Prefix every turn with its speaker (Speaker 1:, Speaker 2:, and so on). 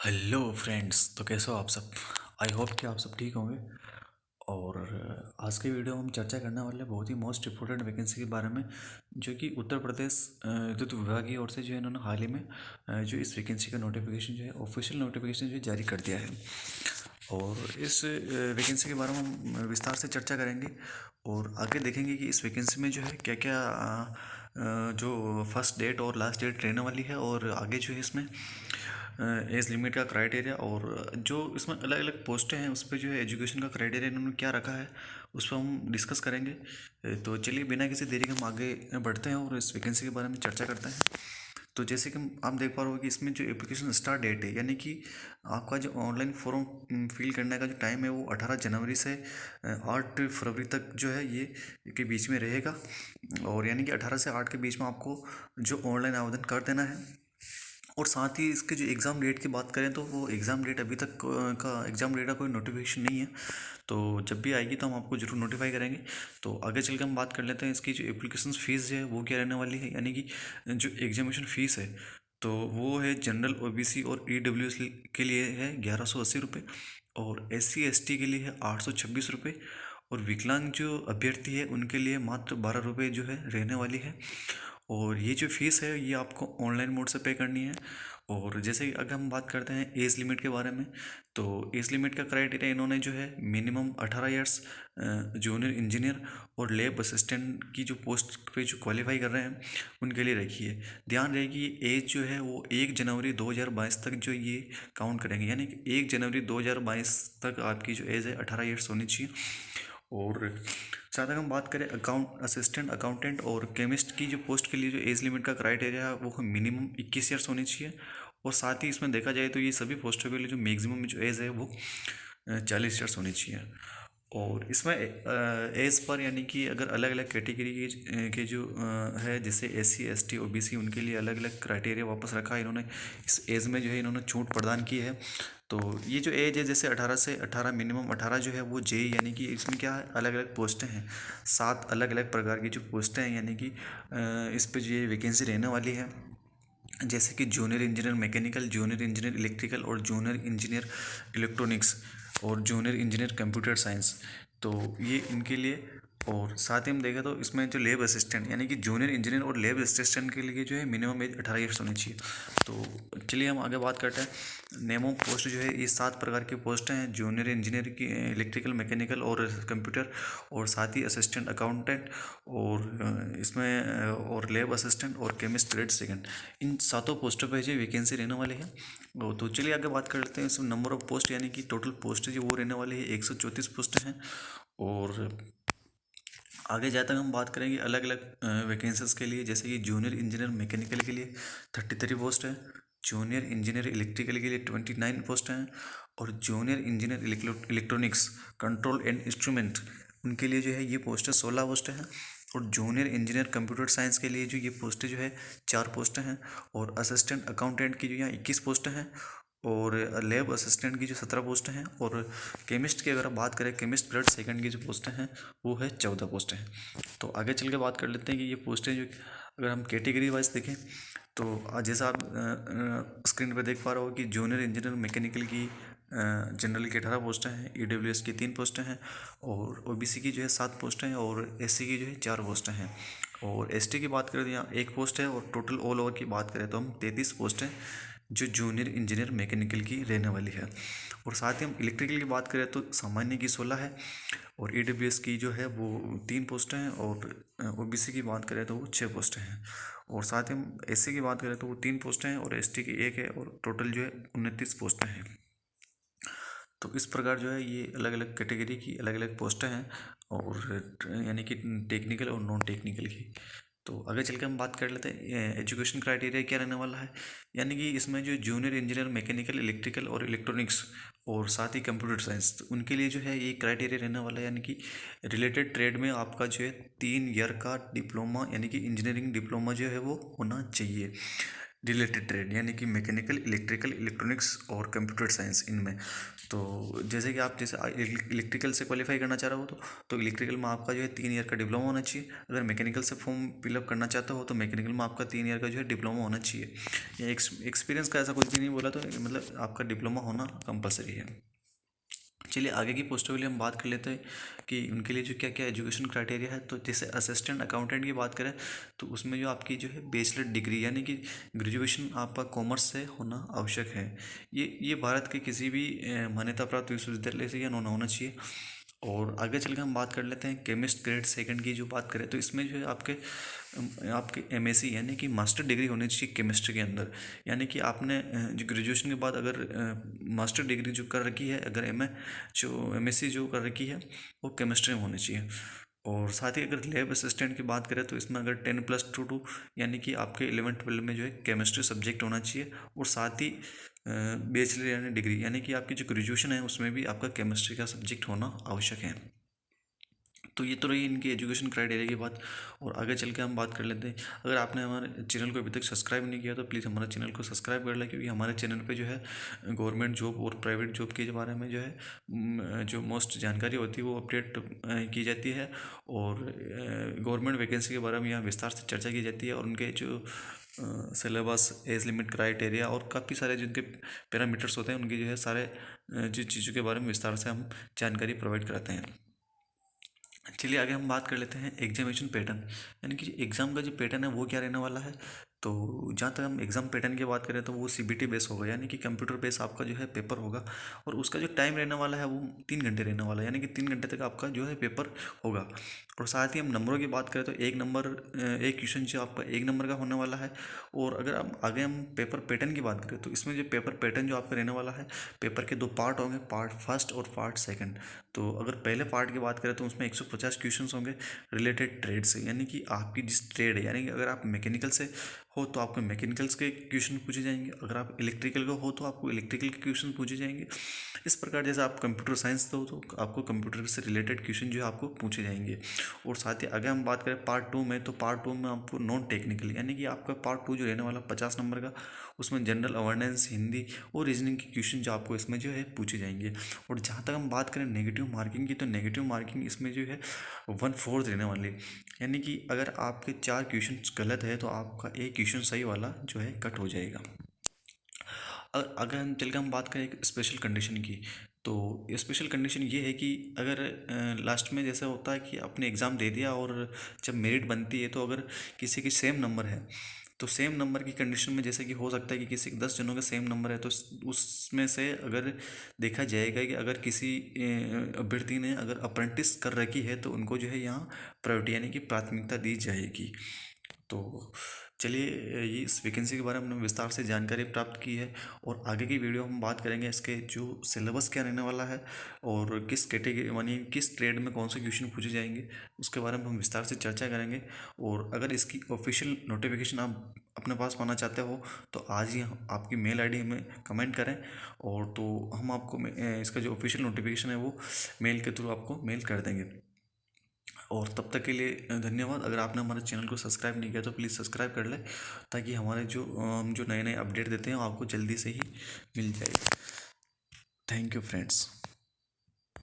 Speaker 1: Hello friends. तो कैसे हो आप सब। आई होप कि आप सब ठीक होंगे। और आज के वीडियो में हम चर्चा करने वाले हैं बहुत ही मोस्ट इम्पोर्टेंट वैकेंसी के बारे में, जो कि उत्तर प्रदेश विद्युत विभाग की ओर से जो है इन्होंने हाल ही में जो इस वैकेंसी का नोटिफिकेशन जो है ऑफिशियल नोटिफिकेशन जो है जारी कर दिया है। और इस वैकेंसी के बारे में हम विस्तार से चर्चा करेंगे और आगे देखेंगे कि इस वैकेंसी में जो है क्या क्या जो फर्स्ट डेट और लास्ट डेट रहने वाली है, और आगे जो है इसमें एज लिमिट का क्राइटेरिया और जो इसमें अलग अलग पोस्टें हैं उस पर जो है एजुकेशन का क्राइटेरिया इन्होंने क्या रखा है उस पर हम डिस्कस करेंगे। तो चलिए बिना किसी देरी के हम आगे बढ़ते हैं और इस वैकेंसी के बारे में चर्चा करते हैं। तो जैसे कि आप देख पा रहे हो कि इसमें जो एप्लीकेशन स्टार्ट डेट है, यानी कि आपका जो ऑनलाइन फॉर्म फिल करने का जो टाइम है वो 18 जनवरी से 8 फरवरी तक जो है ये के बीच में रहेगा। और यानी कि 18 से 8 के बीच में आपको जो ऑनलाइन आवेदन कर देना है। और साथ ही इसके जो एग्ज़ाम डेट की बात करें तो वो एग्ज़ाम डेट अभी तक का एग्ज़ाम डेट का कोई नोटिफिकेशन नहीं है। तो जब भी आएगी तो हम आपको ज़रूर नोटिफाई करेंगे। तो आगे चल के हम बात कर लेते हैं इसकी जो एप्लीकेशन फ़ीस है वो क्या रहने वाली है, यानी कि जो एग्जामिनेशन फ़ीस है तो वो है जनरल ओबीसी और ईडब्ल्यूएस के लिए है 1180 रुपये, और SC ST के लिए है 826 रुपये, और विकलांग जो अभ्यर्थी है उनके लिए मात्र 12 रुपये जो है रहने वाली है। और ये जो फीस है ये आपको ऑनलाइन मोड से पे करनी है। और जैसे अगर हम बात करते हैं एज लिमिट के बारे में, तो एज लिमिट का क्राइटेरिया इन्होंने जो है मिनिमम 18 ईयर्स जूनियर इंजीनियर और लैब असिस्टेंट की जो पोस्ट पे जो क्वालिफाई कर रहे हैं उनके लिए रखी है। ध्यान रहे कि एज जो है वो 1 जनवरी 2022 तक जो ये काउंट करेंगे, यानी कि 1 जनवरी 2022 तक आपकी जो एज है 18 ईयर्स होनी चाहिए। और जहाँ तक हम बात करें अकाउंट असिस्टेंट अकाउंटेंट और केमिस्ट की जो पोस्ट के लिए जो एज लिमिट का क्राइटेरिया है वो मिनिमम 21 ईयर्स होनी चाहिए। और साथ ही इसमें देखा जाए तो ये सभी पोस्टों के लिए जो मैक्सिमम जो एज है वो 40 ईयर्स होनी चाहिए। और इसमें एज पर यानी कि अगर अलग अलग कैटेगरी के जो है जैसे SC ST OBC उनके लिए अलग अलग क्राइटेरिया वापस रखा है इन्होंने। इस एज में जो है इन्होंने छूट प्रदान की है। तो ये जो एज है जैसे 18 से 18 मिनिमम 18 जो है वो JEE, यानी कि इसमें क्या है अलग अलग पोस्टें हैं, 7 अलग अलग प्रकार की जो पोस्टें हैं, यानी कि इस पे जो ये वैकेंसी रहने वाली है। जैसे कि junior engineer mechanical, junior engineer electrical और जूनियर इंजीनियर इलेक्ट्रॉनिक्स और जूनियर इंजीनियर कंप्यूटर साइंस। तो ये इनके लिए। और साथ ही हम देखें तो इसमें जो लैब असिस्टेंट यानी कि जूनियर इंजीनियर और लैब असिस्टेंट के लिए जो है मिनिमम एज 18 ईयर्स होनी चाहिए। तो चलिए हम आगे बात करते हैं। नेमो पोस्ट जो है ये 7 प्रकार की पोस्टें हैं, जूनियर इंजीनियर की इलेक्ट्रिकल मैकेनिकल और कंप्यूटर, और साथ ही असिस्टेंट अकाउंटेंट और इसमें और लैब असिस्टेंट और केमिस्ट ग्रेड सेकंड। इन सातों पोस्टों पर जो वैकेंसी रहने वाली है। तो चलिए आगे बात कर लेते हैं इसमें नंबर ऑफ पोस्ट, यानी कि टोटल पोस्ट जो वो रहने वाली है 134 पोस्टें हैं। और आगे जहाँ तक हम बात करेंगे अलग अलग वैकेंसीज के लिए, जैसे कि जूनियर इंजीनियर मैकेनिकल के लिए 33 पोस्ट है, जूनियर इंजीनियर इलेक्ट्रिकल के लिए 29 पोस्ट हैं, और junior engineer electronics control and instrument उनके लिए जो है ये पोस्ट है 16 पोस्ट हैं। और जूनियर इंजीनियर कंप्यूटर साइंस के लिए जो ये पोस्टें जो है 4 पोस्टें हैं। और असिस्टेंट अकाउंटेंट की जो यहाँ 21 पोस्टें हैं। और लैब असिस्टेंट की जो 17 पोस्टें हैं। और केमिस्ट की अगर आप बात करें केमिस्ट ग्रेड सेकंड की जो पोस्टें हैं वो है 14 पोस्टें हैं। तो आगे चल के बात कर लेते हैं कि ये पोस्टें जो अगर हम कैटेगरी वाइज देखें तो जैसा आप स्क्रीन पर देख पा रहे हो कि जूनियर इंजीनियर मैकेनिकल की जनरल की 18 पोस्टें हैं, EWS की 3 पोस्टें हैं, और OBC की जो है 7 पोस्टें हैं, और SC की जो है 4 पोस्टें हैं। और ST की बात करें तो यहाँ 1 पोस्ट है, और टोटल ऑल ओवर की बात करें तो हम 33 पोस्टें जो जूनियर इंजीनियर मैकेनिकल की रहने वाली है। और साथ ही हम इलेक्ट्रिकल की बात करें तो सामान्य की 16 है, और EWS की जो है वो 3 पोस्टें हैं, और OBC की बात करें तो वो 6 पोस्टें हैं। और साथ ही हम SC की बात करें तो वो 3 पोस्टें हैं, और ST की 1 है, और टोटल जो है 29 पोस्टें हैं। तो इस प्रकार जो है ये अलग अलग कैटेगरी की अलग अलग पोस्टें हैं, और यानी कि टेक्निकल और नॉन टेक्निकल की। तो आगे चल के हम बात कर लेते हैं एजुकेशन क्राइटेरिया क्या रहने वाला है। यानी कि इसमें जो जूनियर इंजीनियर मैकेनिकल इलेक्ट्रिकल और इलेक्ट्रॉनिक्स और साथ ही कंप्यूटर साइंस तो उनके लिए जो है ये क्राइटेरिया रहने वाला है, यानी कि रिलेटेड ट्रेड में आपका जो है 3 ईयर का डिप्लोमा यानी कि इंजीनियरिंग डिप्लोमा जो है वो होना चाहिए। रिलेटेड ट्रेड, यानी कि मैकेनिकल, इलेक्ट्रिकल, इलेक्ट्रॉनिक्स और कंप्यूटर साइंस इनमें। तो जैसे कि आप जैसे इलेक्ट्रिकल से क्वालिफाई करना चाह रहे हो तो इलेक्ट्रिकल में आपका जो है 3 ईयर का डिप्लोमा होना चाहिए। अगर मैकेनिकल से फॉर्म फिलअप करना चाहते हो तो मैकेनिकल में आपका 3 ईयर का जो है डिप्लोमा होना चाहिए। या एक्सपीरियंस का ऐसा कुछ भी नहीं बोला, तो मतलब आपका डिप्लोमा होना कंपलसरी है। चलिए आगे की पोस्टों के लिए हम बात कर लेते हैं कि उनके लिए जो क्या क्या एजुकेशन क्राइटेरिया है। तो जैसे असिस्टेंट अकाउंटेंट की बात करें तो उसमें जो आपकी जो है बैचलर डिग्री यानी कि ग्रेजुएशन आपका कॉमर्स से होना आवश्यक है। ये भारत के किसी भी मान्यता प्राप्त विश्वविद्यालय से या होना चाहिए। और आगे चल के हम बात कर लेते हैं केमिस्ट ग्रेड सेकंड की जो बात करें तो इसमें जो है आपके एमएससी यानी कि मास्टर डिग्री होनी चाहिए केमिस्ट्री के अंदर। यानी कि आपने जो ग्रेजुएशन के बाद अगर मास्टर डिग्री जो कर रखी है, अगर जो एमएससी जो कर रखी है वो केमिस्ट्री में होनी चाहिए। और साथ ही अगर लैब असिस्टेंट की बात करें तो इसमें अगर 10+2 यानी कि आपके 11th 12 में जो है केमिस्ट्री सब्जेक्ट होना चाहिए। और साथ ही बैचलर यानी डिग्री यानी कि आपकी जो ग्रेजुएशन है उसमें भी आपका केमिस्ट्री का सब्जेक्ट होना आवश्यक है। तो ये तो रही इनकी एजुकेशन क्राइटेरिया की बात। और आगे चल के हम बात कर लेते हैं, अगर आपने हमारे चैनल को अभी तक सब्सक्राइब नहीं किया तो प्लीज़ हमारे चैनल को सब्सक्राइब कर लें, क्योंकि हमारे चैनल पे जो है गवर्नमेंट जॉब और प्राइवेट जॉब के बारे में जो है जो मोस्ट जानकारी होती है वो अपडेट की जाती है। और गवर्नमेंट वैकेंसी के बारे में यहाँ विस्तार से चर्चा की जाती है। और उनके जो सिलेबस, एज लिमिट, क्राइटेरिया और काफ़ी सारे जिनके पैरामीटर्स होते हैं उनके जो है सारे जो चीज़ों के बारे में विस्तार से हम जानकारी प्रोवाइड कराते हैं। चलिए आगे हम बात कर लेते हैं एग्जामिनेशन पैटर्न, यानी कि एग्ज़ाम का जो पैटर्न है वो क्या रहने वाला है। तो जहाँ तक हम एग्ज़ाम पैटर्न की बात करें तो वो सीबीटी बेस होगा, यानी कि कंप्यूटर बेस आपका जो है पेपर होगा। और उसका जो टाइम रहने वाला है वो 3 घंटे रहने वाला है, यानी कि 3 घंटे तक आपका जो है पेपर होगा। और साथ ही हम नंबरों की बात करें तो एक क्वेश्चन जो आपका 1 नंबर का होने वाला है। और अगर हम आगे हम पेपर पैटर्न की बात करें तो इसमें जो पेपर पैटर्न जो आपका रहने वाला है, पेपर के 2 पार्ट होंगे, पार्ट फर्स्ट और पार्ट सेकंड। तो अगर पहले पार्ट की बात करें तो उसमें 150 क्वेश्चंस होंगे रिलेटेड ट्रेड से, यानी कि आपकी जिस ट्रेड है, यानी कि अगर आप मैकेनिकल से हो तो आपको मैकेनिकल्स के क्वेश्चन पूछे जाएंगे, अगर आप इलेक्ट्रिकल का हो तो आपको इलेक्ट्रिकल के क्वेश्चन पूछे जाएंगे। इस प्रकार जैसे आप कंप्यूटर साइंस से हो तो आपको कंप्यूटर से रिलेटेड क्वेश्चन जो है आपको पूछे जाएंगे। और साथ ही अगर हम बात करें पार्ट 2 में, तो पार्ट 2 में आपको नॉन टेक्निकल यानी कि आपका पार्ट 2 जो रहने वाला 50 नंबर का, उसमें जनरल अवेयरनेस, हिंदी और रीजनिंग के क्वेश्चन जो आपको इसमें जो है पूछे जाएंगे। और जहाँ तक हम बात करें नेगेटिव मार्किंग की, तो नेगेटिव मार्किंग इसमें जो है 1/4 रहने वाली, यानी कि अगर आपके 4 क्वेश्चन गलत है तो आपका एक क्वेश्चन सही वाला जो है कट हो जाएगा। अगर हम चल के हम बात करें एक स्पेशल कंडीशन की, तो स्पेशल कंडीशन ये है कि अगर लास्ट में जैसा होता है कि आपने एग्ज़ाम दे दिया और जब मेरिट बनती है तो अगर किसी की सेम नंबर है तो सेम नंबर की कंडीशन में जैसे कि हो सकता है कि किसी 10 जनों के सेम नंबर है तो उसमें से अगर देखा जाएगा कि अगर किसी अभ्यर्थी ने अगर अप्रेंटिस कर रखी है तो उनको जो है यहाँ प्रायोरिटी यानी कि प्राथमिकता दी जाएगी। तो चलिए ये इस वैकेंसी के बारे में हमने विस्तार से जानकारी प्राप्त की है। और आगे की वीडियो हम बात करेंगे इसके जो सिलेबस क्या रहने वाला है और किस कैटेगरी यानी किस ट्रेड में कौन से क्वेश्चन पूछे जाएंगे उसके बारे में हम विस्तार से चर्चा करेंगे। और अगर इसकी ऑफिशियल नोटिफिकेशन आप अपने पास पाना चाहते हो तो आज ही आपकी मेल आईडी हमें कमेंट करें, और तो हम आपको इसका जो ऑफिशियल नोटिफिकेशन है वो मेल के थ्रू आपको मेल कर देंगे। और तब तक के लिए धन्यवाद। अगर आपने हमारे चैनल को सब्सक्राइब नहीं किया तो प्लीज़ सब्सक्राइब कर लें, ताकि हमारे जो हम जो नए नए अपडेट देते हैं वो आपको जल्दी से ही मिल जाए। Thank you friends.